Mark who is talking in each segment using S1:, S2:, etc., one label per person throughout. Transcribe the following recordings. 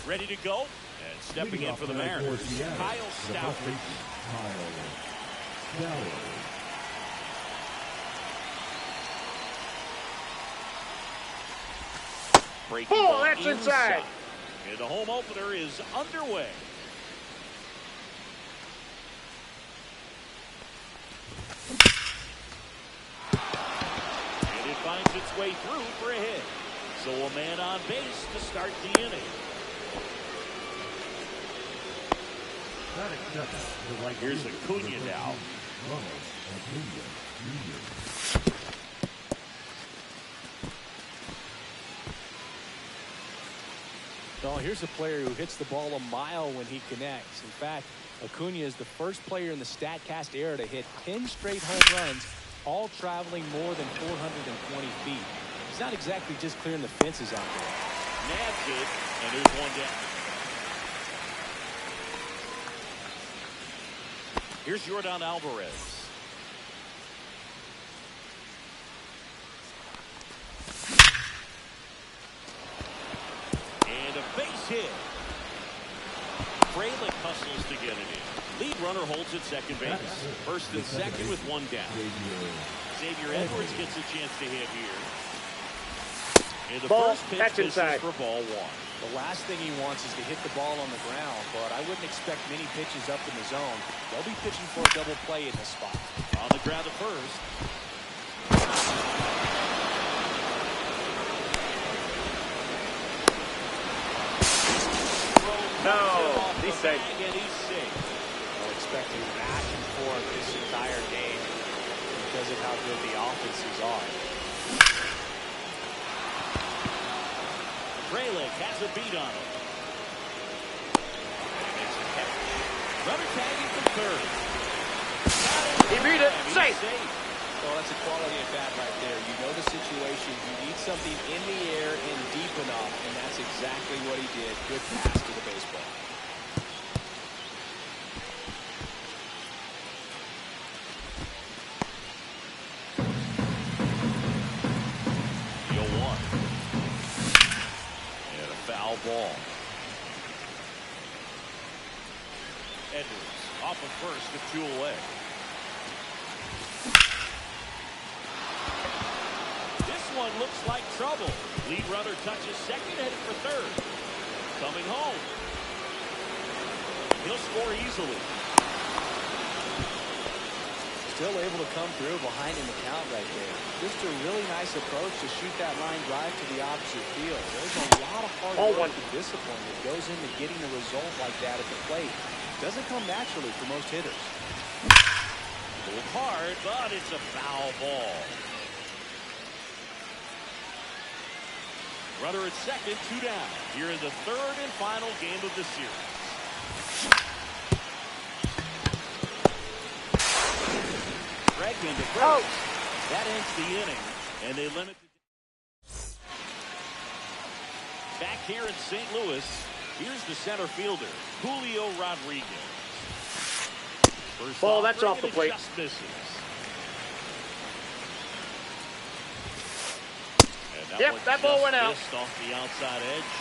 S1: ready to go. And stepping in for the Mariners, Kyle Stowers.
S2: Oh, that's inside.
S1: And the home opener is underway. And it finds its way through for a hit. So a man on base to start the inning. Here's Acuna now.
S3: Well, here's a player who hits the ball a mile when he connects. In fact, Acuna is the first player in the StatCast era to hit 10 straight home runs, all traveling more than 420 feet. He's not exactly just clearing the fences out there.
S1: Nabs it, and there's one down. Here's Yordan Alvarez. And a base hit. Frelick hustles to get it in. Lead runner holds at second base. First and second with one down. Xavier Edwards gets a chance to hit here. And the first pitch misses for ball one.
S3: The last thing he wants is to hit the ball on the ground, but I wouldn't expect many pitches up in the zone. They'll be pitching for a double play in this spot.
S1: On the ground at first.
S2: No, he's safe.
S1: And he's safe.
S3: We're expecting back and forth this entire game because of how good the offenses are.
S1: Frelick has a beat on him. And he makes a catch. Runner tagging from third.
S2: He beat it. Safe.
S3: Well, that's a quality at bat right there. You know the situation. You need something in the air and deep enough, and that's exactly what he did. Good pass to the baseball.
S1: Ball. Edwards off of first with two away. This one looks like trouble. Lead runner touches second, headed for third. Coming home. He'll score easily.
S3: Still able to come through behind in the count right there. Just a really nice approach to shoot that line drive to the opposite field. There's a lot of hard work and discipline that goes into getting a result like that at the plate. Doesn't come naturally for most hitters.
S1: Pulled hard, but it's a foul ball. Runner at second, two down. Here in the third and final game of the series. Bregman to first. That ends the inning, and they limit the... Back here in St. Louis, here's the center fielder, Julio Rodriguez. First
S2: ball, that's off the plate.
S1: Just misses. And
S2: yep, that ball went out.
S1: Off the outside edge.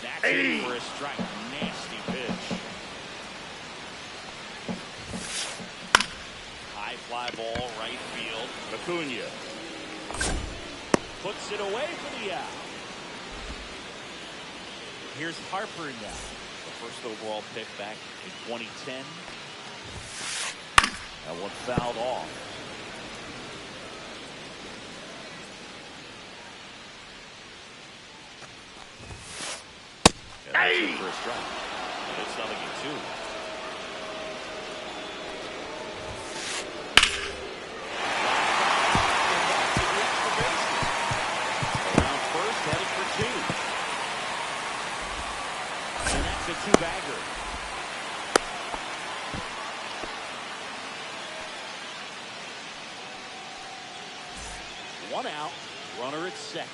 S1: That's it for a strike. Nasty pitch. Fly ball, right field. Acuna puts it away for the out. Here's Harper now. The first overall pick back in 2010. That one fouled off. And that's it for a strike. And it's 0-2. Two-bagger. One out. Runner at second.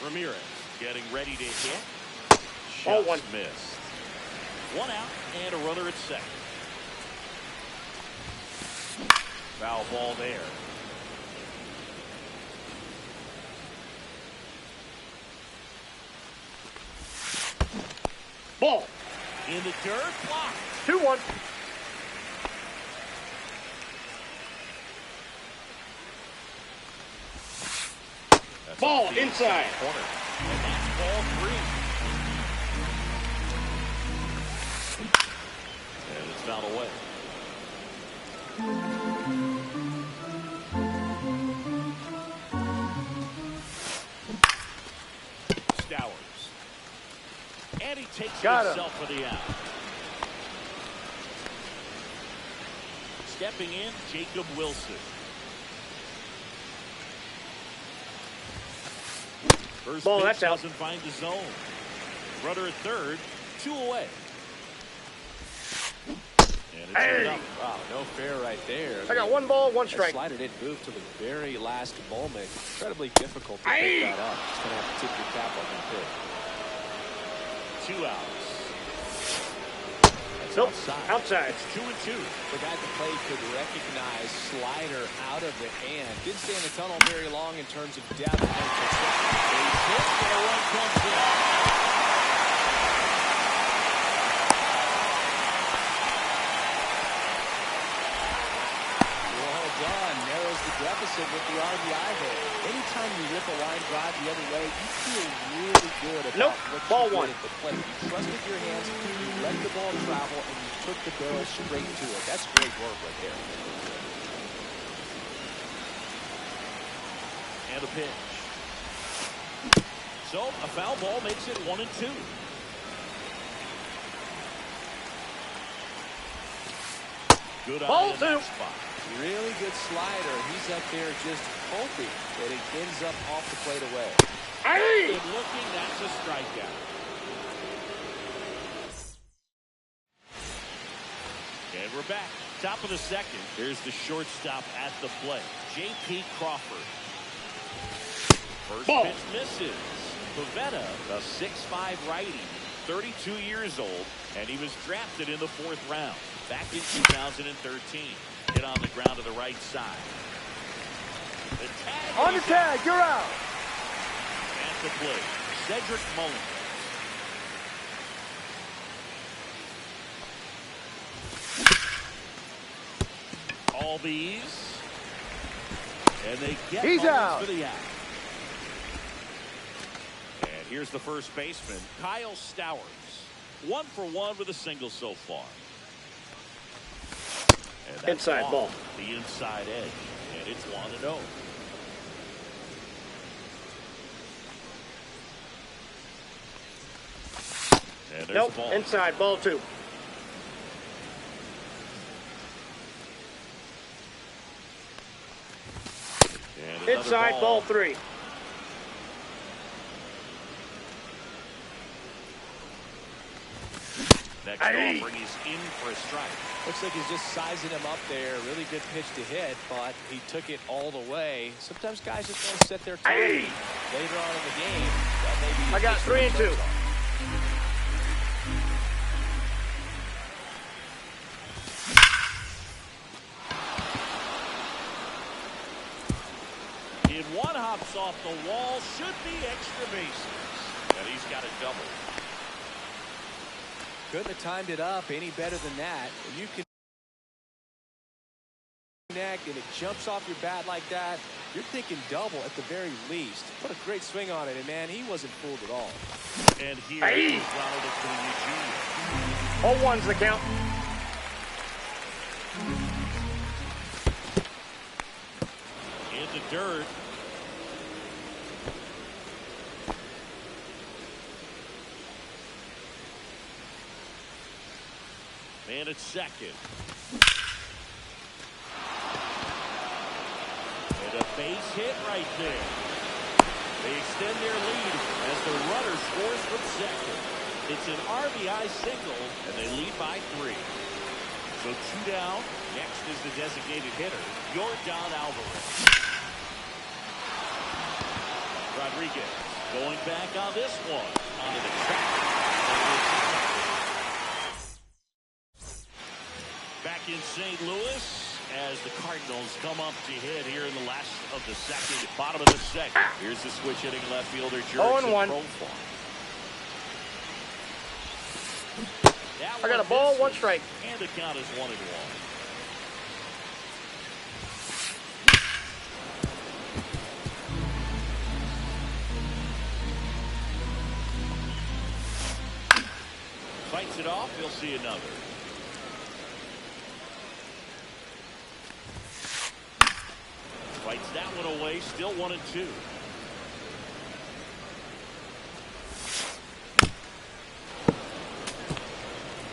S1: Ramirez getting ready to hit. Just missed. One out and a runner at second. Foul ball there.
S2: Ball.
S1: In the dirt, blocked.
S2: 2-1.
S1: That's
S2: Ball
S1: off the
S2: inside.
S1: corner. And that's ball 3. And it's fouled away. Stowers. And he takes himself for the out. Stepping in, Jacob Wilson. First
S2: Ball,
S1: pitch
S2: that's out.
S1: doesn't find the zone. Runner at third, 2 away. And it's up.
S3: Wow, no fair right there.
S2: I got 1 ball, 1 strike.
S3: That slider didn't move to the very last moment. Incredibly difficult to pick that up. Just going to have to tip your cap on that pitch.
S1: 2 outs. That's
S2: Nope,
S1: outside.
S2: outside.
S1: It's 2-2.
S3: The guy at the plate could recognize slider out of the hand. Didn't stay in the tunnel very long in terms of depth. Base
S1: hit, and a run comes in.
S3: Well done. Narrows the deficit with the RBI there. Anytime you rip a line drive the other way, you feel really good about what
S2: ball
S3: you
S2: 1.
S3: did at the plate. You trusted your hands, you let the ball travel, and you took the barrel straight to it. That's great work right there.
S1: And a pitch. So a foul ball makes it 1-2. Good
S2: Ball
S1: eye in
S2: 2.
S1: that spot.
S3: Really good slider. He's up there just hoping that it ends up off the plate away.
S1: Good looking. That's a strikeout. And we're back. Top of the second. Here's the shortstop at the plate, J.P. Crawford. First
S2: Ball.
S1: pitch misses. Pavetta, a 6'5" righty, 32 years old, and he was drafted in the 4th round back in 2013. Hit on the ground to the right side. The tag
S2: On the tag, you're out.
S1: at the plate, Cedric Mullins. All these, and they get
S2: He's
S1: Mullins
S2: out.
S1: for the out. And here's the first baseman, Kyle Stowers. 1 for 1 with a single so far. And that's
S2: Inside
S1: off
S2: ball.
S1: the inside edge, and it's 1-0. And there's
S2: Nope,
S1: the ball.
S2: inside, ball 2.
S1: And another
S2: Inside, ball 3.
S1: Next offering, he's in for a strike.
S3: Looks like he's just sizing him up there. Really good pitch to hit, but he took it all the way. Sometimes guys just want to set their time later on in the game. That may be
S2: I got 3 and 2.
S1: In one hops off the wall, should be extra bases. And he's got a double.
S3: Couldn't have timed it up any better than that. When you can connect and it jumps off your bat like that, you're thinking double at the very least. What a great swing on it, and man, he wasn't fooled at all.
S1: And here is Ronald Acuna Jr.
S2: 0-1's the count.
S1: In the dirt. Man at second. And a base hit right there. They extend their lead as the runner scores from second. It's an RBI single, and they lead by 3. So 2 down. Next is the designated hitter, Yordan Alvarez. Rodriguez going back on this one. Onto the track. Back in St. Louis as the Cardinals come up to hit here in the last of the second, bottom of the second. Here's the switch hitting left fielder, Jurickson
S2: 0-1.
S1: Profar. That
S2: I got a
S1: one
S2: ball, one
S1: misses,
S2: strike.
S1: and the count is 1-1. Fights it off. He'll see another. Fights that one away. Still 1-2.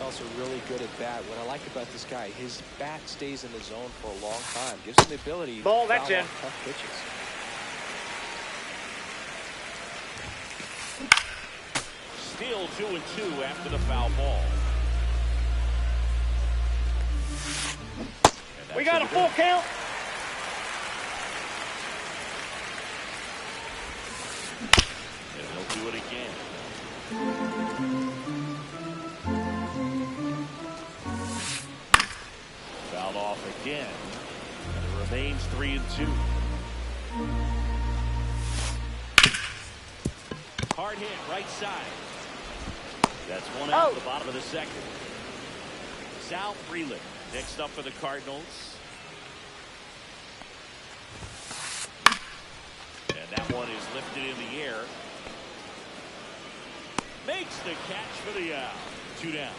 S3: Also really good at bat. What I like about this guy, his bat stays in the zone for a long time. Gives him the ability
S2: Ball,
S3: to
S2: that's
S3: foul
S2: in.
S3: off tough pitches.
S1: Still 2-2 after the foul ball.
S2: We got a full count.
S1: And he'll do it again. Fouled off again. And it remains 3-2. Hard hit, right side. That's one out at the bottom of the second. Sal Freeland next up for the Cardinals. And that one is lifted in the air. Makes the catch for the out. 2 down.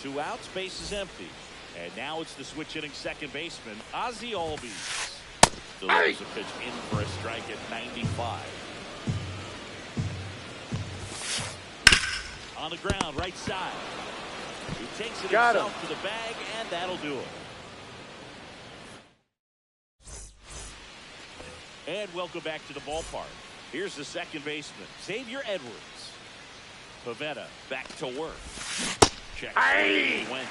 S1: 2 outs, base is empty. And now it's the switch hitting second baseman, Ozzie Albies. Delivers a pitch in for a strike at 95. On the ground, right side. He takes it himself to the bag, and that'll do it. And welcome back to the ballpark. Here's the second baseman, Xavier Edwards. Pavetta back to work. Check. Went.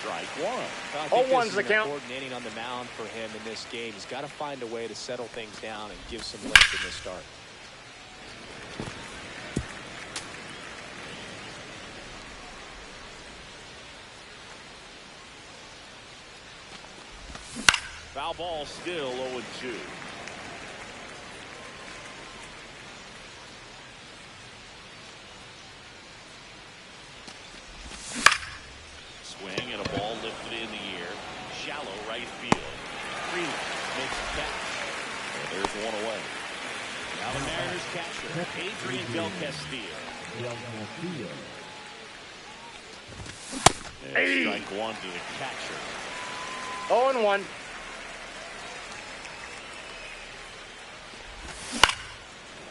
S1: Strike one.
S2: 0-1's the count.
S3: Important inning on the mound for him in this game. He's got to find a way to settle things down and give some lift in this start.
S1: Foul ball, still 0-2. Swing and a ball lifted in the air. Shallow right field. Freeland makes the catch. And there's one away. Now the Mariners catcher, Adrian Del Castillo. And strike one to the catcher.
S2: 0-1.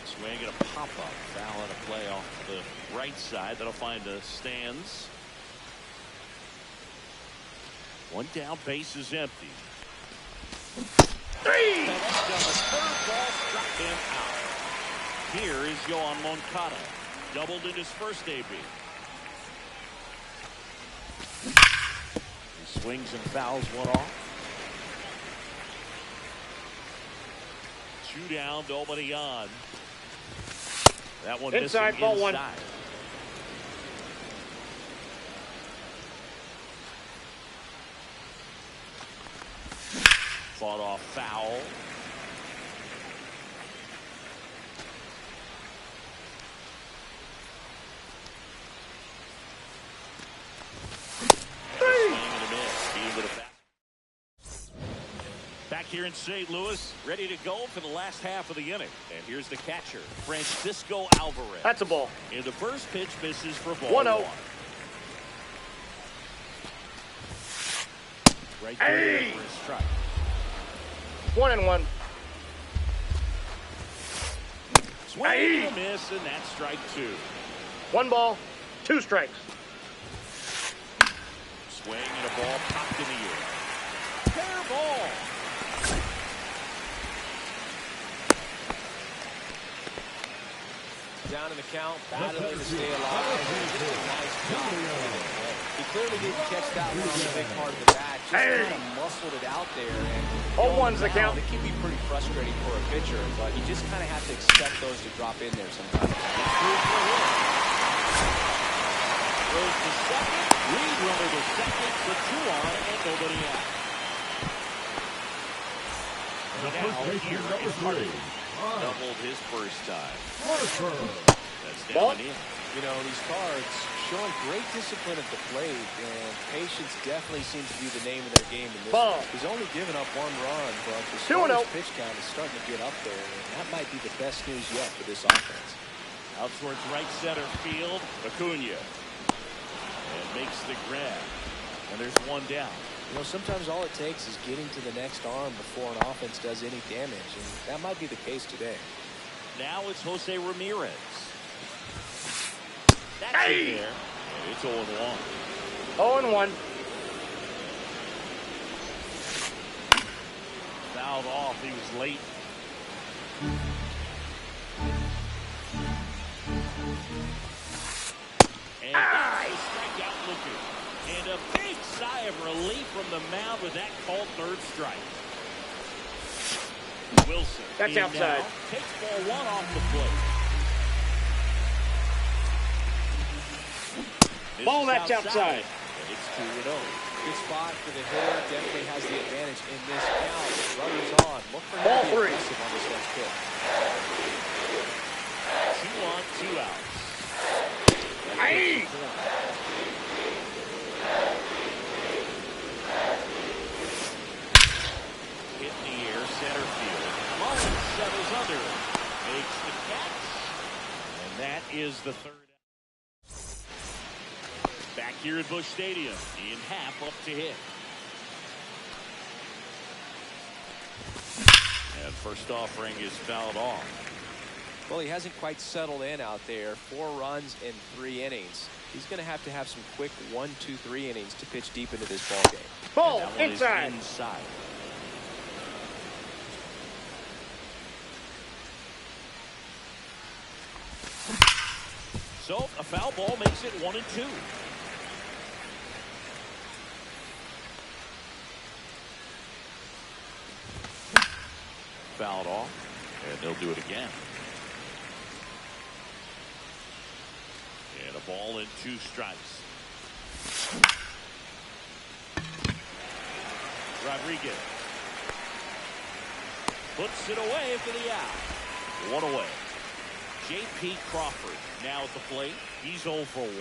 S1: Swing and a pop-up. Foul and a play off the right side. That'll find the stands. One down, base is empty.
S2: 3.
S1: And that's down the third ball, struck him out. Here is Yoan Moncada. Doubled in his first AB. He swings and fouls one off. 2 down, nobody on. That one
S2: Inside,
S1: missing
S2: ball
S1: inside.
S2: 1.
S1: Fought off foul. Back here in St. Louis, ready to go for the last half of the inning. And here's the catcher, Francisco Alvarez.
S2: That's a ball.
S1: And the first pitch misses for ball
S2: 1-0.
S1: 1. Right there for a strike.
S2: 1-1.
S1: Swing and a miss, and that's strike 2.
S2: 1 ball, 2 strikes.
S1: Swing and a ball popped in the air. Fair ball.
S3: Down in the count, battling to stay alive. Just a nice job. He clearly didn't catch that one on the big part of the bat. Just kind of muscled it out there. And
S2: 0-1's the count.
S3: It can be pretty frustrating for a pitcher, but you just kind of have to expect those to drop in there sometimes.
S1: Goes to second. Lead runner to second with 2 on and nobody out.
S4: The first baseman, number 3.
S1: Doubled his first time.
S4: Harper.
S1: That's down and in.
S3: You know, these cards showing great discipline at the plate, and patience definitely seems to be the name of their game in this
S2: Ball.
S3: one. He's only given up 1 run, but the
S2: 2-0.
S3: pitch count is starting to get up there, and that might be the best news yet for this offense.
S1: Out towards right center field, Acuna. And makes the grab. And there's 1 down.
S3: You know, sometimes all it takes is getting to the next arm before an offense does any damage, and that might be the case today.
S1: Now it's Jose Ramirez. That's
S2: Hey!
S1: in there. And it's 0-1.
S2: 0-1.
S1: Fouled off. He was late. And that's the strikeout looking. And a big sigh of relief from the mound with that called 3rd strike. Wilson.
S2: That's
S1: in
S2: outside.
S1: now, takes ball 1 off the plate. This
S2: Ball,
S1: is
S2: that's outside.
S1: And it's 2-0.
S3: Good spot for the hitter. Definitely has the advantage in this count. Runners on. Look for him
S2: Ball
S3: to be
S2: 3.
S3: aggressive on this next pitch.
S1: 2 on, 2 outs.
S2: Hey!
S1: Hit in the air, center field. Mullins settles under it. Makes the catch. And that is the 3rd. Back here at Busch Stadium. In half up to hit. And first offering is fouled off.
S3: Well, he hasn't quite settled in out there. 4 runs in 3 innings. He's going to have some quick 1, 2, 3 innings to pitch deep into this ball game.
S2: Ball,
S1: And that one
S2: inside.
S1: is inside. So a foul ball makes it 1-2. Fouled off, and they'll do it again. And a ball and 2 strikes. Rodriguez puts it away for the out. 1 away. J.P. Crawford now at the plate. He's 0 for 1.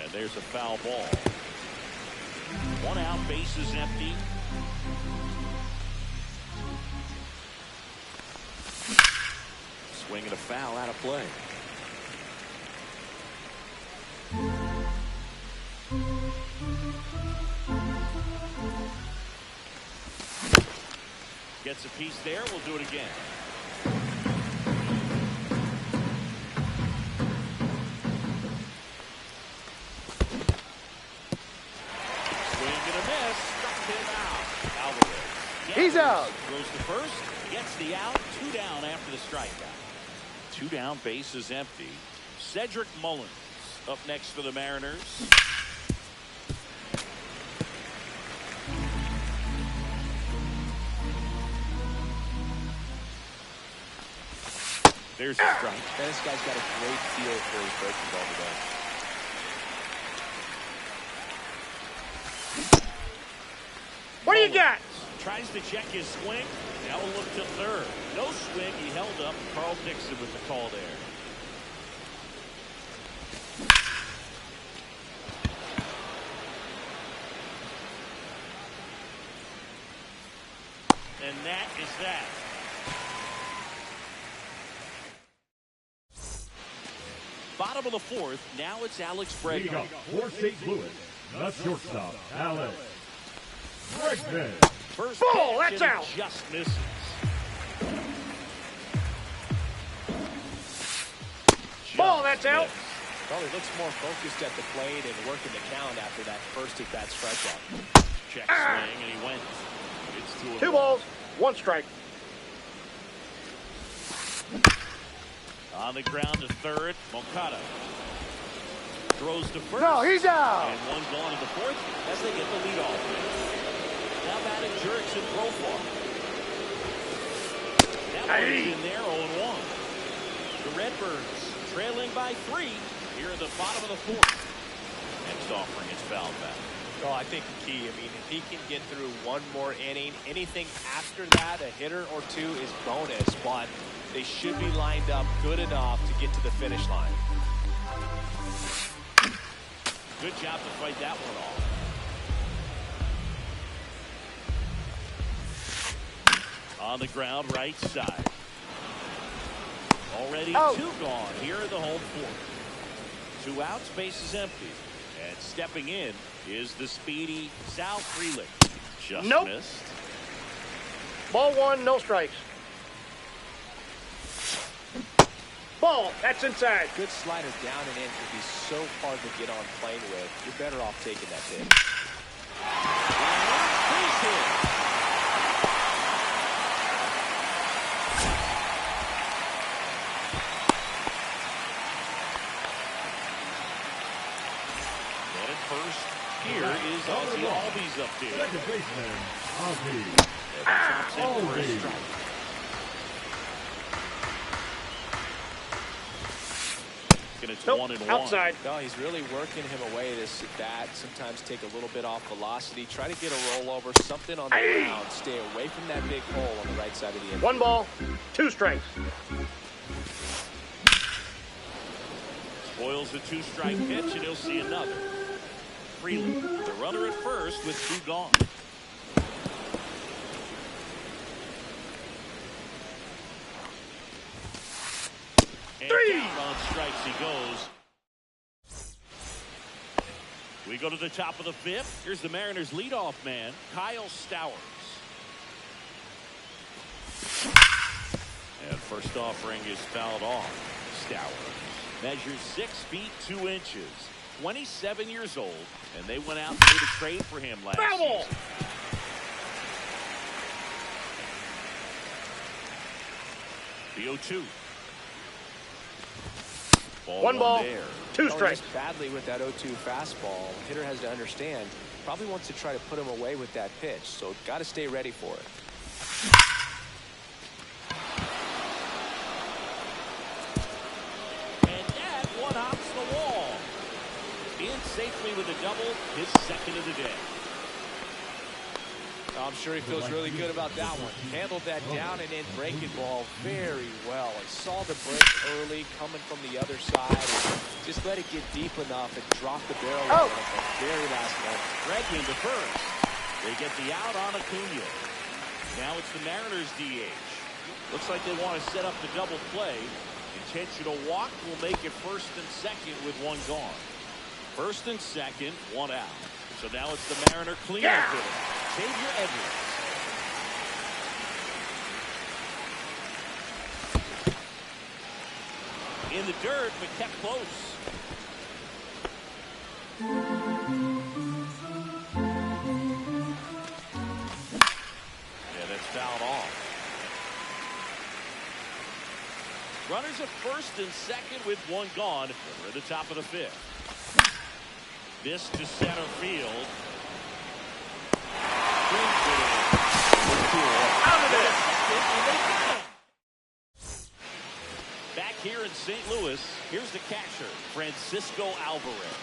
S1: And there's a foul ball. 1 out, base is empty. Swing and a foul out of play. Gets a piece there. We'll do it again. Swing and a miss. Struck him out. Alvarez.
S2: He's out.
S1: Goes to first. Gets the out. 2 down after the strikeout. 2 down. Base is empty. Cedric Mullins up next for the Mariners. There's a strike.
S3: And this guy's got a great feel for his breaking ball today.
S2: What do you got?
S1: Tries to check his swing. Now we'll look to 3rd. No swing. He held up. Carl Dixon with the call there. And that is that. Bottom of the 4th. Now it's Alex
S4: Leading
S1: Bregman.
S4: up for St. Louis, the shortstop, Alex Bregman.
S1: First
S2: Ball,
S1: pitch,
S2: that's
S1: and
S2: out.
S1: it just misses.
S2: Ball, that's out.
S1: missed.
S3: Well, he looks more focused at the plate and working the count after that first at-bat strikeout.
S1: Check swing, and he went. It's
S2: 2 balls, 1 strike.
S1: On the ground to 3rd, Moncada. Throws to first.
S2: No, he's out.
S1: And 1 gone to the 4th as they get the lead off. Now batting Jurickson Profar. That one's in there, 0-1. The Redbirds trailing by 3 here at the bottom of the 4th. Next offering is fouled back.
S3: Oh, I think the key, I mean, if he can get through one more inning, anything after that, a hitter or two is bonus, but they should be lined up good enough to get to the finish line.
S1: Good job to fight that one off. On the ground, right side. Already two gone here at the home fourth. 2 outs, base is empty. And stepping in is the speedy Sal Frelick. Just missed.
S2: Ball 1, no strikes. Ball, that's inside.
S3: Good slider down and in could be so hard to get on plane with. You're better off taking that pitch.
S1: Base hit. First, here is Ozzie Albies up there.
S4: Second baseman, Ozzie.
S1: Albies. And it's 1-1.
S2: Outside.
S3: No, he's really working him away this at bat. Sometimes take a little bit off velocity. Try to get a rollover, something on the ground. Stay away from that big hole on the right side of the infield.
S2: 1 ball, 2 strikes.
S1: Spoils the 2-strike pitch, and he'll see another. Freeland, the runner at first with 2 gone. And
S2: 3
S1: down on strikes he goes. We go to the top of the 5th. Here's the Mariners' leadoff man, Kyle Stowers. And first offering is fouled off. Stowers measures 6 feet 2 inches. 27 years old, and they went out and made a trade for him last season. The 0-2.
S2: One ball,
S1: there.
S2: 2 strikes.
S3: Badly with that 0-2 fastball. Hitter has to understand, probably wants to try to put him away with that pitch, so got to stay ready for it.
S1: And that one hops the wall. In safely with a double, his second of the day.
S3: I'm sure he feels really good about that one. Handled that down and in breaking ball very well. He saw the break early coming from the other side and just let it get deep enough and drop the barrel at the very last moment.
S1: Greg into first. They get the out on Acuna. Now it's the Mariners DH. Looks like they want to set up the double play. Intentional walk will make it first and second with 1 gone. First and second, 1 out. So now it's the Mariner cleanup hitter, Xavier Edwards. In the dirt, but kept close. Yeah, that's fouled off. Runners at first and second with 1 gone. We're at the top of the 5th. This to center field. Out of it. Back here in St. Louis, here's the catcher, Francisco Alvarez.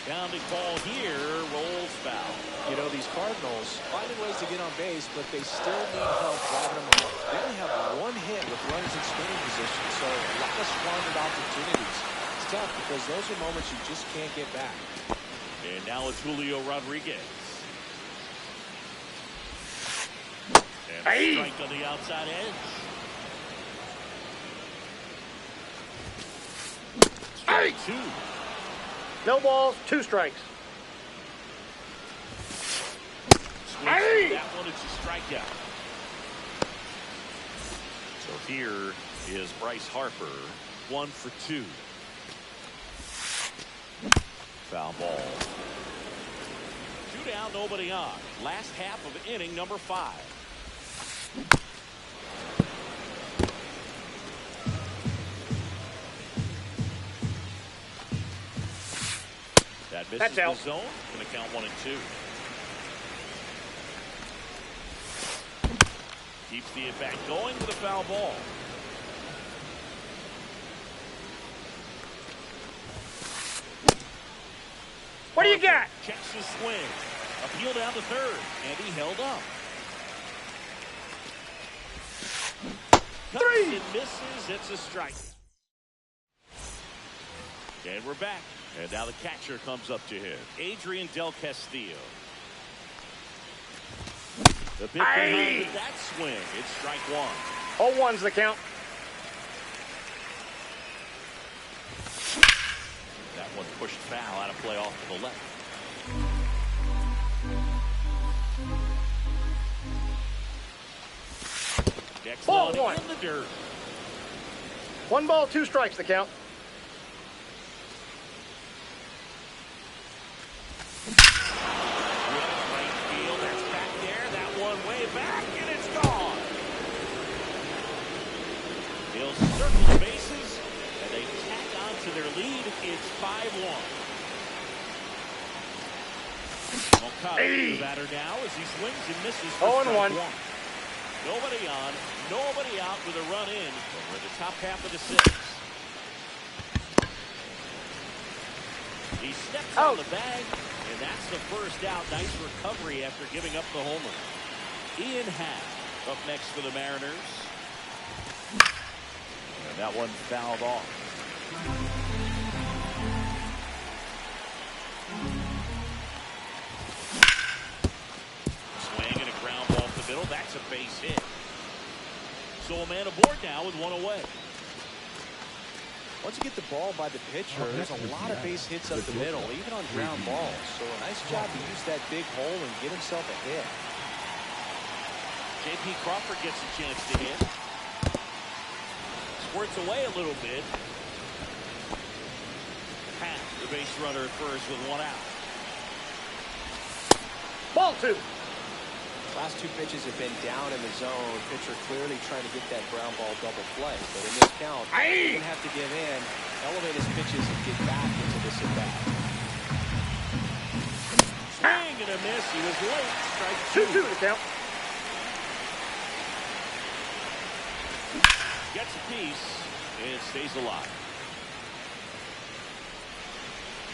S1: Downed ball here, rolls foul.
S3: You know, these Cardinals finding ways to get on base, but they still need help driving them home. They only have 1 hit with runners in scoring position, so a lot of squandered opportunities. It's tough because those are moments you just can't get back.
S1: And now it's Julio Rodriguez. And a strike on the outside edge. Strike 2.
S2: No balls, 2 strikes.
S1: That one, it's a strikeout. So here is Bryce Harper, 1 for 2. Foul ball. 2 down, nobody on. Last half of inning number 5. That misses the zone. Going to count 1 and 2. Keeps the at-bat going with a foul ball.
S2: What do you you got?
S1: Checks his swing. Appeal down to third, and he held up. Cuts and misses. It's a strike. And we're back. And now the catcher comes up to him. Adrian Del Castillo. The big behind with that swing. It's strike one.
S2: 0-1's the count.
S1: That one pushed foul out of play off to the left. Next
S2: Ball
S1: one
S2: one.
S1: in the dirt.
S2: 1 ball, 2 strikes the count.
S1: Right field, that's back there. That one way back, and it's gone. He'll circle the bases, and they tack on to their lead. It's 5-1. Moncada, the batter now as he swings and misses for
S2: 0-1.
S1: Nobody on, nobody out with a run in. We're in the top half of the 6th. He steps on the bag, and that's the first out. Nice recovery after giving up the homer. Ian Happ up next for the Mariners. And that one fouled off. Swing and a ground ball to the middle. That's a base hit. So a man aboard now with one away.
S3: Once you get the ball by the pitcher, there's a lot of base hits up the middle, even on ground balls. So a nice job to use that big hole and get himself a hit.
S1: J.P. Crawford gets a chance to hit. Squirts away a little bit. Pat, the base runner at first with one out.
S2: Ball 2.
S3: Last 2 pitches have been down in the zone. Pitcher clearly trying to get that ground ball double play. But in this count, he's going to have to give in, elevate his pitches, and get back into this at-bat.
S1: Swing and a miss. He was late. Strike 2.
S2: 2-2 the count.
S1: Gets a piece and stays alive.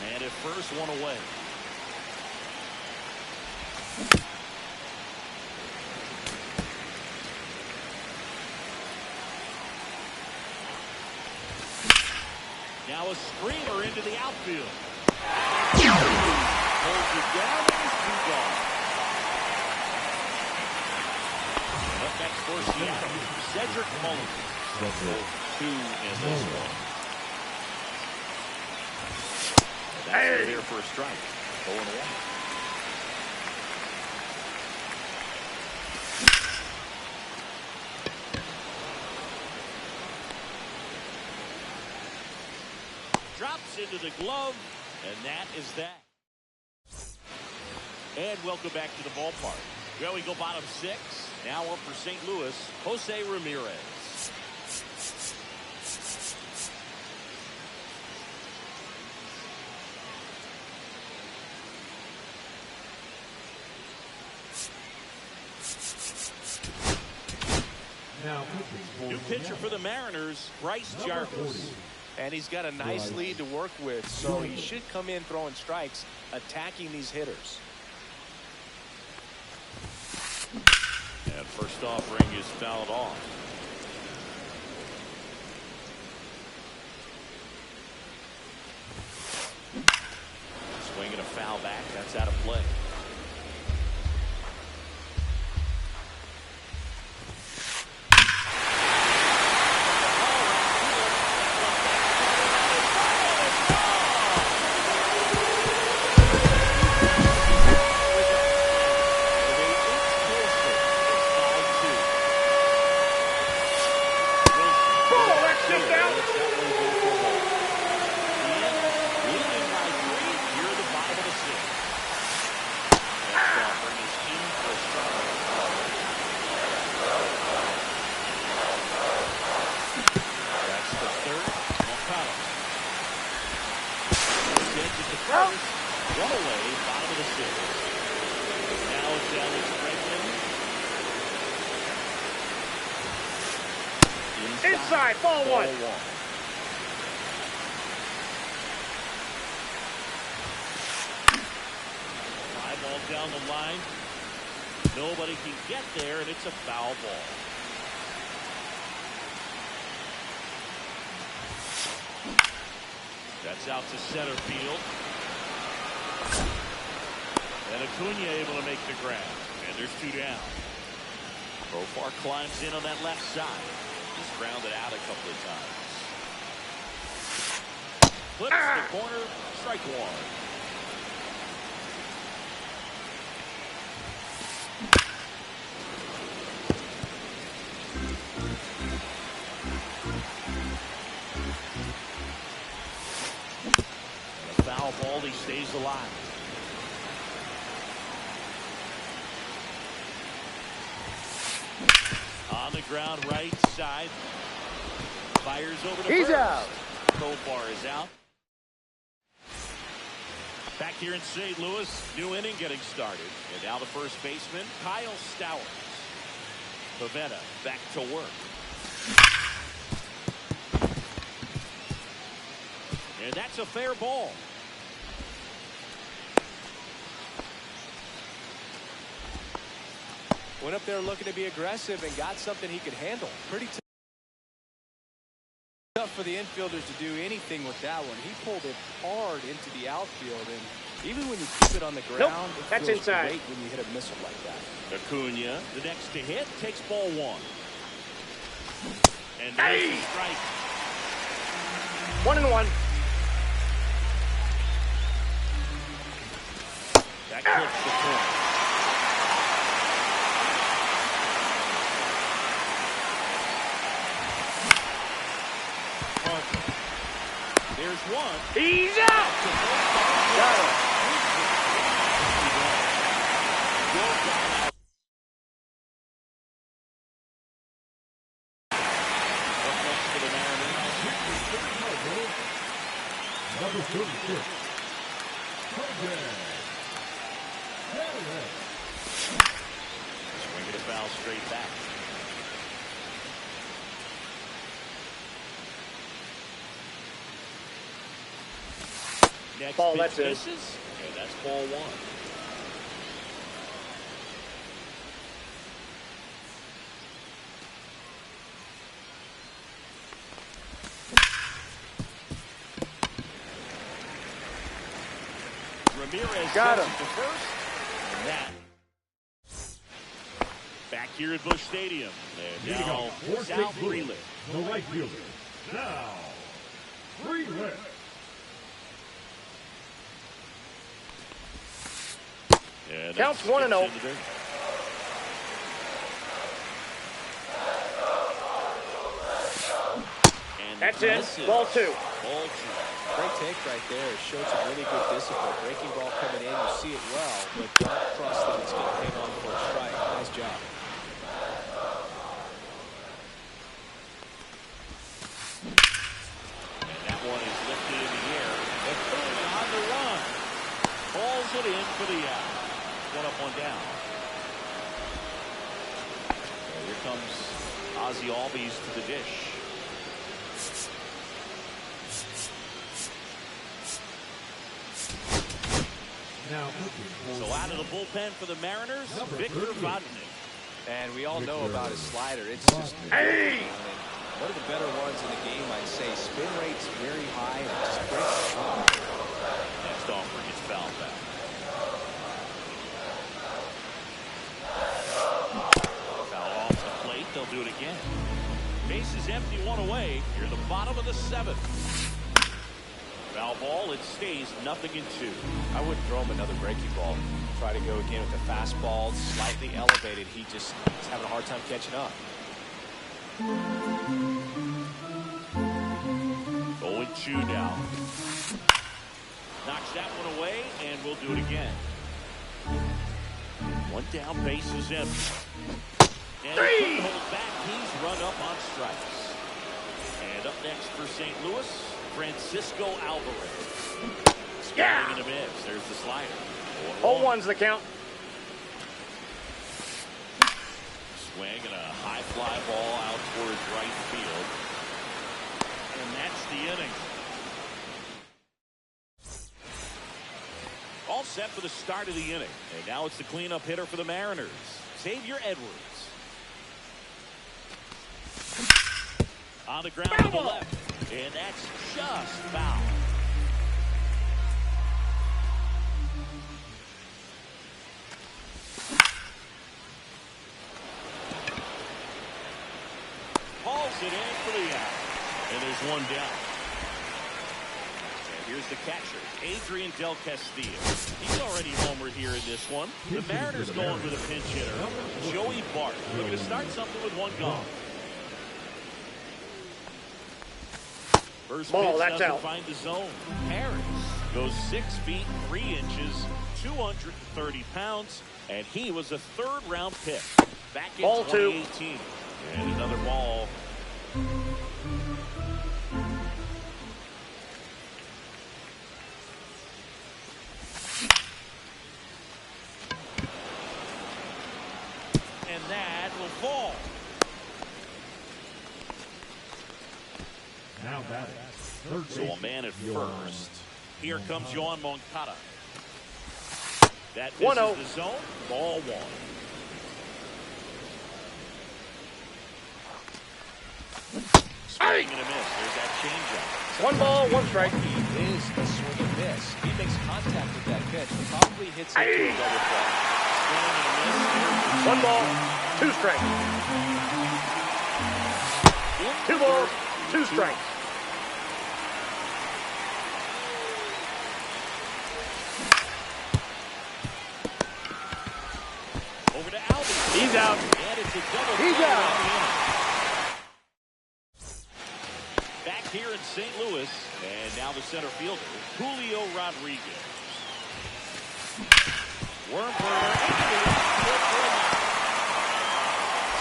S1: And at first, one away. Now a screamer into the outfield. Holds it down and he's gone. Up next for Seattle, Cedric Mullins. 2 in this one. That's there for a strike. 0-1. Drops into the glove, and that is that. And welcome back to the ballpark. Well, we go bottom 6. Now up for St. Louis, Jose Ramirez. New pitcher for the Mariners, Bryce Jarvis.
S3: And he's got a nice lead to work with, so he should come in throwing strikes, attacking these hitters.
S1: And first offering is fouled off. Swinging a foul back. That's out of play.
S2: Inside, ball 1.
S1: down the line. Nobody can get there, and it's a foul ball. That's out to center field. And Acuna able to make the grab. And there's 2 down. Profar climbs in on that left side. He's grounded out a couple of times. Flips the corner. Strike 1. And a foul ball. He stays alive. On the ground, right side. Fires over to
S2: He's
S1: first.
S2: out.
S1: Profar is out. Back here in St. Louis, new inning getting started. And now the first baseman, Kyle Stowers. Pavetta back to work. And that's a fair ball.
S3: Went up there looking to be aggressive and got something he could handle. Pretty tough for the infielders to do anything with that one. He pulled it hard into the outfield, and even when you keep it on the ground, it
S2: That's
S3: feels
S2: inside.
S3: great when you hit a missile like that.
S1: Acuna, the next to hit, takes ball 1. And
S2: Hey!
S1: there's the strike.
S2: 1-1.
S1: That clips the corner. There's 1.
S2: He's out. Got him.
S4: Number 36.
S1: Swinging a foul straight back. Next
S2: Ball,
S1: pitch
S2: that's it.
S1: misses, and that's ball 1. Ramirez
S2: Got
S1: sends
S2: him.
S1: it to first. And that. Back here at Busch Stadium. And
S4: Leading
S1: now
S4: off for
S1: South
S4: St. Louis,
S1: Freeland.
S4: the right fielder. Now, Freeland.
S1: And
S2: Counts
S1: that's
S2: 1-0.
S1: into the dirt. And
S2: That's it.
S1: misses.
S2: Ball 2.
S1: Ball 2.
S3: Great take right there. Showed some really good discipline. Breaking ball coming in, you see it well, but don't trust that it's going to hang on for a strike. Nice job.
S1: And that one is lifted in the air. The third on the run. Balls it in for the out. 1 up, 1 down. And here comes Ozzie Albies to the dish.
S4: Now,
S1: So out of the bullpen for the Mariners, Victor Vodnik.
S3: And we all know about his slider. It's just
S2: Hey!
S3: one of the better ones in the game, I'd say. Spin rate's very high, and it just breaks the shot.
S1: Next offer gets fouled back. Foul off the plate. They'll do it again. Base is empty, 1 away. You're in the bottom of the 7th. Foul ball. It stays 0-2.
S3: I wouldn't throw him another breaking ball. Try to go again with the fastball, slightly elevated. He's having a hard time catching up.
S1: 0-2 now. Knocks that one away, and we'll do it again. 1 down, base is empty. And he couldn't hold back. He's run up on strikes. And up next for St. Louis, Francisco Alvarez.
S2: Yeah.
S1: In a miss. There's the slider.
S2: 0-1's the count.
S1: Swing and a high fly ball out towards right field. And that's the inning. all set for the start of the inning. And now it's the cleanup hitter for the Mariners, Xavier Edwards. On the ground to the left. And that's just foul. Hauls it in for the out. And there's one down. And here's the catcher, Adrian Del Castillo. He's already homered here in this one. The Mariners going with a pinch hitter, Joey Bart. Looking to start something with one gone. First
S2: Ball,
S1: pitch
S2: that's
S1: doesn't
S2: out.
S1: find the zone. Harris goes 6 feet 3 inches, 230 pounds, and he was a third-round pick back in
S2: Ball
S1: 2018. And another ball. And that will fall.
S4: Now batting. Third
S1: So a
S4: baseman,
S1: man at
S4: Yohan.
S1: first. Here comes Yohan Moncada. That
S2: 1-0.
S1: misses the zone. Ball 1. Swing and a miss. There's that changeup.
S2: 1 ball, 1 strike.
S3: He is a swing and miss. He makes contact with that pitch. Probably hits it to a double play.
S1: Swing and a miss.
S2: 1 ball, 2 strikes. 2 balls, 2 strikes.
S1: Over to Albies.
S2: He's out.
S1: And it's a double
S2: He's
S1: play
S2: out.
S1: around the inning. Back here in St. Louis, and now the center fielder, Julio Rodriguez. Worm burner into the outfield for a knock.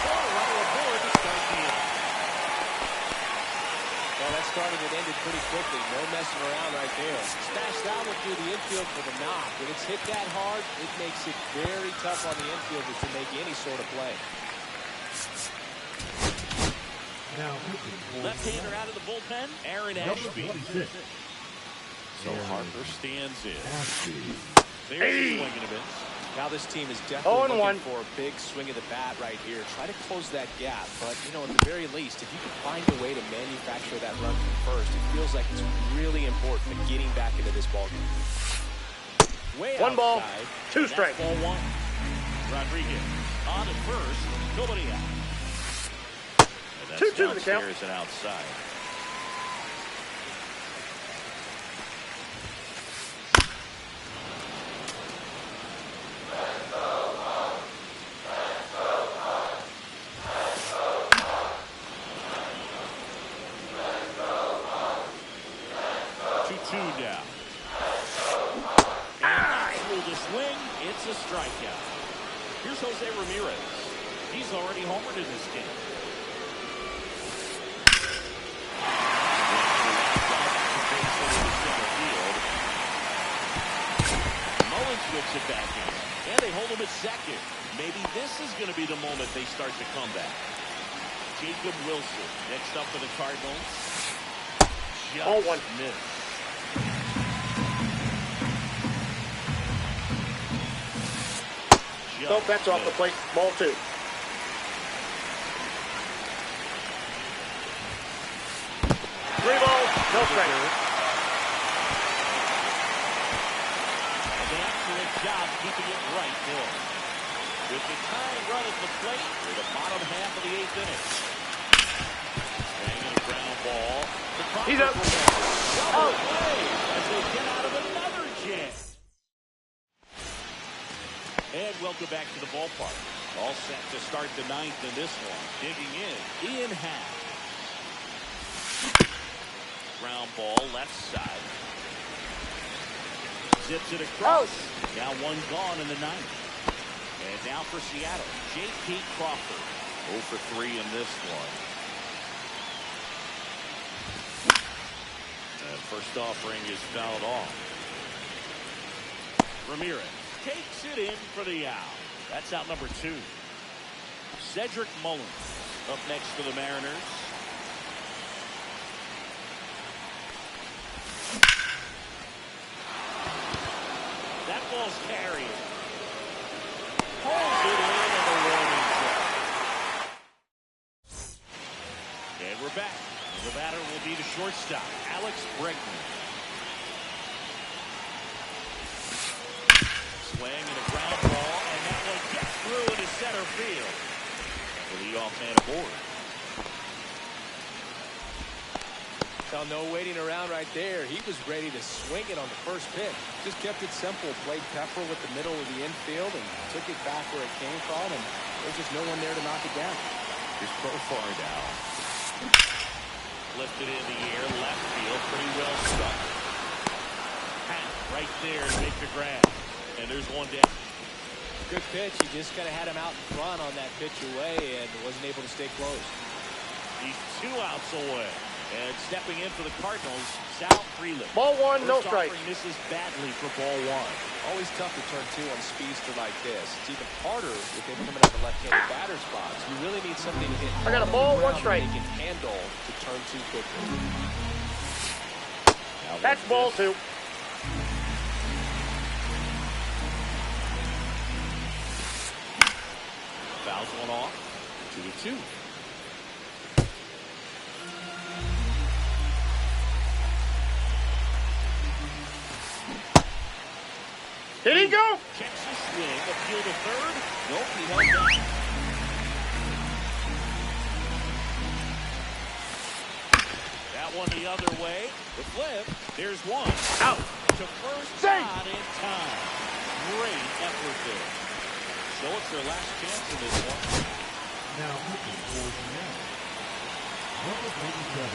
S1: So a runner aboard to start the inning.
S3: Well, that started and ended pretty quickly. No messing around right there. Smashed that one through the infield for the knock. When it's hit that hard, it makes it very tough on the infielders to make any sort of play.
S4: Now pitching.
S1: Left-hander out of the bullpen, Aaron
S4: Number
S1: Ashby.
S4: 26.
S1: So Harper stands in.
S4: Ashby.
S1: There's a swing and a miss.
S3: Now this team is definitely
S2: 0-1.
S3: looking for a big swing of the bat right here. Try to close that gap. But, you know, at the very least, if you can find a way to manufacture that run from first, it feels like it's really important for getting back into this ballgame.
S1: Way
S2: 1 ball,
S1: outside,
S2: 2
S1: and that's
S2: strikes.
S1: Ball 1. Rodriguez on at first, nobody out. And that's
S2: 2-2 to the count.
S1: downstairs and outside. Now. And through the swing, it's a strikeout. Here's Jose Ramirez. He's already homered in this game. Mullins whips it back in. And they hold him at second. Maybe this is going to be the moment they start to come back. Jacob Wilson next up for the Cardinals. Just
S2: 0-1.
S1: missed.
S2: So that's off the plate. Ball 2. 3 balls, no strikes.
S1: An excellent job keeping it right there. With the tying run at the plate for the bottom half of the 8th inning. Banging a ground ball.
S2: He's up.
S1: Double play as they get out of another jam. And welcome back to the ballpark. All set to start the 9th in this one. Digging in, Ian Happ. Ground ball left side. Zips it across. Now one gone in the 9th. And now for Seattle, J.P. Crawford. 0 for 3 in this one. And first offering is fouled off. Ramirez takes it in for the out. That's out number 2. Cedric Mullins up next for the Mariners. That ball ball's carried. Holds it in on the warning track. And we're back. The batter will be the shortstop, Alex Bregman. Swing and a ground ball, and that one gets through into center field. The leadoff man aboard.
S3: Well, no waiting around right there. He was ready to swing it on the first pitch. Just kept it simple. Played Pepper with the middle of the infield and took it back where it came from, and there's just no one there to knock it down.
S1: Here's Profar now. Lifted in the air, left field, pretty well stuck. Pat right there to make the grab. And there's one down.
S3: Good pitch. He just kind of had him out in front on that pitch away and wasn't able to stay close.
S1: He's 2 outs away. And stepping in for the Cardinals, Sal Freeland.
S2: Ball one, no strike.
S1: Misses badly for ball one.
S3: Always tough to turn 2 on a speedster like this. It's even harder with him coming out the left-handed batter spots. You really need something to hit.
S2: I got a ball, 1 strike.
S3: He can handle to turn 2 quickly.
S2: That's ball 2.
S1: Fouls one off. 2-2.
S2: Did he go?
S1: Checks the swing, appeal to third. Nope, he held down. That one the other way. The flip. There's one.
S2: Out.
S1: To first,
S2: Save.
S1: not in time. Great effort there. So it's their last chance in this one.
S4: Now looking for the man. Number 87.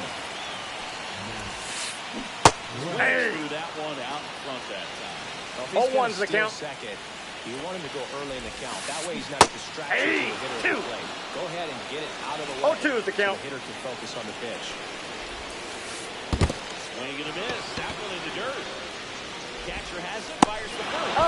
S1: Hey. Threw that one out in front that time.
S3: Well,
S2: 0-1's the count.
S3: Second. You want him to go early in the count. That way he's not a distraction to the hitter at the plate. Go ahead and get it out of the way.
S2: 0-2 is the count.
S3: So the hitter can focus on the pitch.
S1: Swing and a miss. That one in the dirt. Catcher has it. Fires the first.